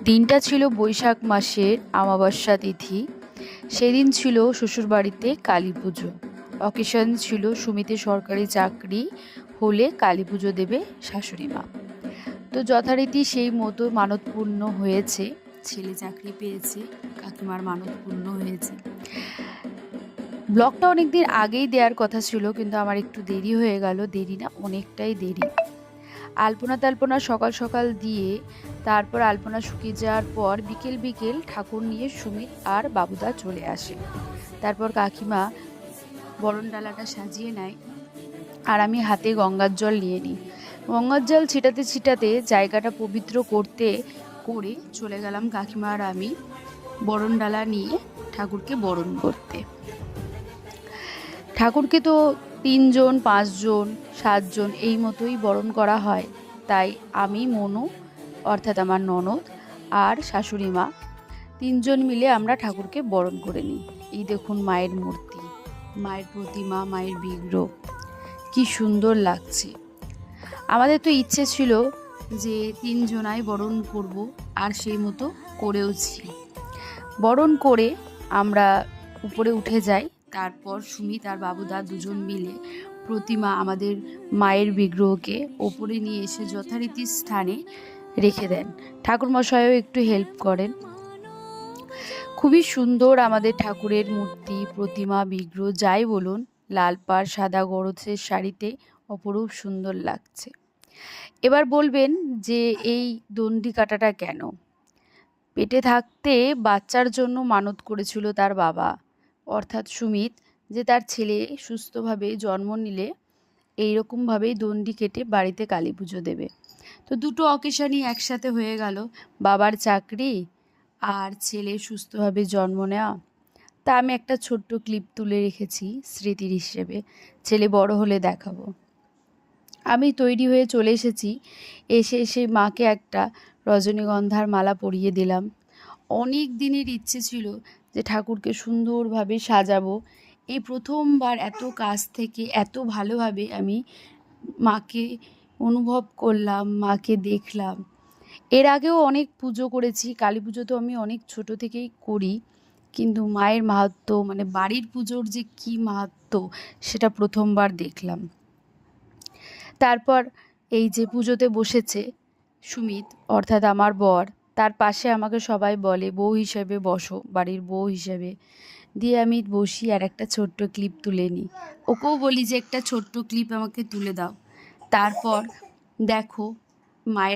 দিনটা ছিল বৈশাখ মাসের অমাবস্যা তিথি। সেদিন ছিল শ্বশুরবাড়িতে কালী পুজো। অকেশন ছিল সুমিতের সরকারি চাকরি হলে কালী পুজো দেবে শাশুড়ি মা। তো যথারীতি সেই মতো মানত পূর্ণ হয়েছে, ছেলে চাকরি পেয়েছে, কাকিমার মানত পূর্ণ হয়েছে। ব্লগটা অনেকদিন আগেই দেওয়ার কথা ছিল, কিন্তু আমার একটু দেরি হয়ে গেল। দেরি না, অনেকটাই দেরি। আলপনা তালপনা সকাল সকাল দিয়ে তারপর আলপনা শুকিয়ে যাওয়ার পর বিকেল বিকেল ঠাকুর নিয়ে সুমিত আর বাবুদা চলে আসে। তারপর কাকিমা বরণ ডালাটা সাজিয়ে নেয় আর আমি হাতে গঙ্গার জল নিয়ে নিই। গঙ্গার জল ছিটাতে ছিটাতে জায়গাটা পবিত্র করতে করে চলে গেলাম কাকিমা আর আমি বরণ ডালা নিয়ে ঠাকুরকে বরণ করতে। ঠাকুরকে তো 3 জন 5 জন 7 জন এই মতোই বরণ করা হয়। তাই আমি, মনু অর্থাৎ আমার ননদ আর শাশুড়ি মা 3 জন মিলে আমরা ঠাকুরকে বরণ করে নিই। এই দেখুন মায়ের মূর্তি, মায়ের প্রতিমা, মায়ের বিগ্রহ, কি সুন্দর লাগছে। আমাদের তো ইচ্ছে ছিল যে 3 জনাই বরণ করব, আর সেই মতো করেওছি। বরণ করে আমরা উপরে উঠে যাই। তারপর সুমিত আর বাবুদা দুজন মিলে প্রতিমা, আমাদের মায়ের বিগ্রহকে ওপরে নিয়ে এসে যথারীতি স্থানে রেখে দেন। ঠাকুরমশাইও একটু হেল্প করেন। খুবই সুন্দর আমাদের ঠাকুরের মূর্তি, প্রতিমা, বিগ্রহ যাই বলুন, লাল পাড় সাদা গরজের শাড়িতে অপরূপ সুন্দর লাগছে। এবার বলবেন যে এই দণ্ডি কাটাটা কেন? পেটে থাকতে বাচ্চার জন্য মানত করেছিল তার বাবা অর্থাৎ সুমিত, যে তার ছেলে সুস্থভাবে জন্ম নিলে এইরকমভাবেই দণ্ডি কেটে বাড়িতে কালী পুজো দেবে। তো দুটো অকেশনই একসাথে হয়ে গেল, বাবার চাকরি আর ছেলে সুস্থভাবে জন্ম নেওয়া। তা আমি একটা ছোট্ট ক্লিপ তুলে রেখেছি স্মৃতির হিসেবে, ছেলে বড় হলে দেখাবো। আমি তৈরি হয়ে চলে এসেছি। এসে মাকে একটা রজনীগন্ধার মালা পরিয়ে দিলাম। অনেক দিনের ইচ্ছে ছিল যে ঠাকুরকে সুন্দরভাবে সাজাবো। এই প্রথমবার এত কাছ থেকে এত ভালোভাবে আমি মাকে অনুভব করলাম, মাকে দেখলাম। এর আগেও অনেক পুজো করেছি, কালী পুজো তো আমি অনেক ছোট থেকেই করি, কিন্তু মায়ের মাহাত্ম্য, মানে বাড়ির পুজোর যে কী মাহাত্ম্য, সেটা প্রথমবার দেখলাম। তারপর এই যে পুজোতে বসেছে সুমিত অর্থাৎ আমার বর, তার পাশে আমাকে সবাই বলে বউ হিসেবে বসো, বাড়ির বউ হিসেবে। দিয়ে আমি বসি আর একটা ছোট্ট ক্লিপ তুলে নিই। ওকেও বলি যে একটা ছোট্ট ক্লিপ আমাকে তুলে দাও। তারপর দেখো মায়ের